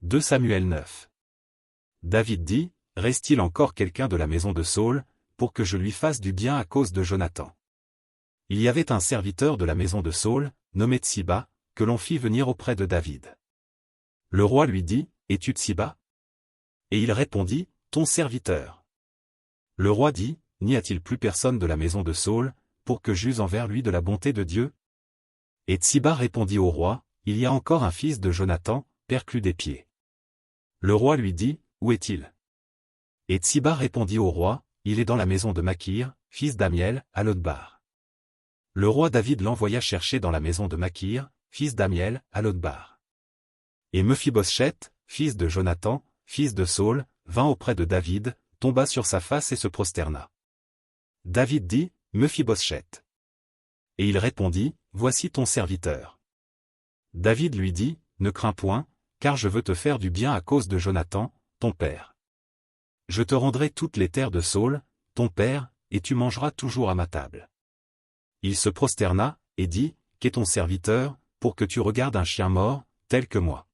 2 Samuel 9. David dit, reste-t-il encore quelqu'un de la maison de Saül, pour que je lui fasse du bien à cause de Jonathan? Il y avait un serviteur de la maison de Saül, nommé Tsiba, que l'on fit venir auprès de David. Le roi lui dit, es-tu Tsiba? Et il répondit, ton serviteur. Le roi dit, n'y a-t-il plus personne de la maison de Saül, pour que j'use envers lui de la bonté de Dieu? Et Tsiba répondit au roi, il y a encore un fils de Jonathan, perclus des pieds. Le roi lui dit, où est-il? Et Tsiba répondit au roi, il est dans la maison de Makir, fils d'Amiel, à Lodbar. Le roi David l'envoya chercher dans la maison de Makir, fils d'Amiel, à Lodbar. Et Mephibosheth, fils de Jonathan, fils de Saül, vint auprès de David, tomba sur sa face et se prosterna. David dit, Mephibosheth. Et il répondit, voici ton serviteur. David lui dit, ne crains point, car je veux te faire du bien à cause de Jonathan, ton père. Je te rendrai toutes les terres de Saül, ton père, et tu mangeras toujours à ma table. Il se prosterna, et dit, qu'est ton serviteur, pour que tu regardes un chien mort, tel que moi.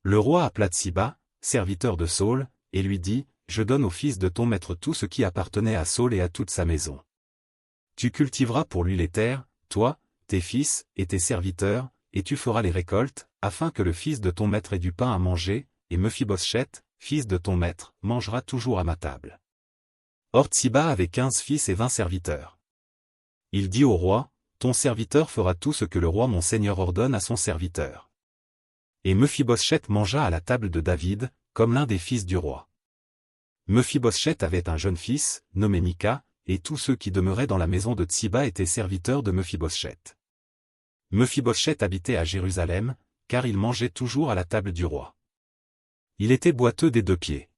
Le roi appela Tsiba, serviteur de Saül, et lui dit, je donne au fils de ton maître tout ce qui appartenait à Saül et à toute sa maison. Tu cultiveras pour lui les terres, toi, tes fils, et tes serviteurs, et tu feras les récoltes, afin que le fils de ton maître ait du pain à manger, et Mephibosheth, fils de ton maître, mangera toujours à ma table. Or Tsiba avait 15 fils et 20 serviteurs. Il dit au roi, ton serviteur fera tout ce que le roi mon seigneur ordonne à son serviteur. Et Mephibosheth mangea à la table de David, comme l'un des fils du roi. Mephibosheth avait un jeune fils, nommé Mika, et tous ceux qui demeuraient dans la maison de Tsiba étaient serviteurs de Mephibosheth. Mephibosheth habitait à Jérusalem, car il mangeait toujours à la table du roi. Il était boiteux des 2 pieds.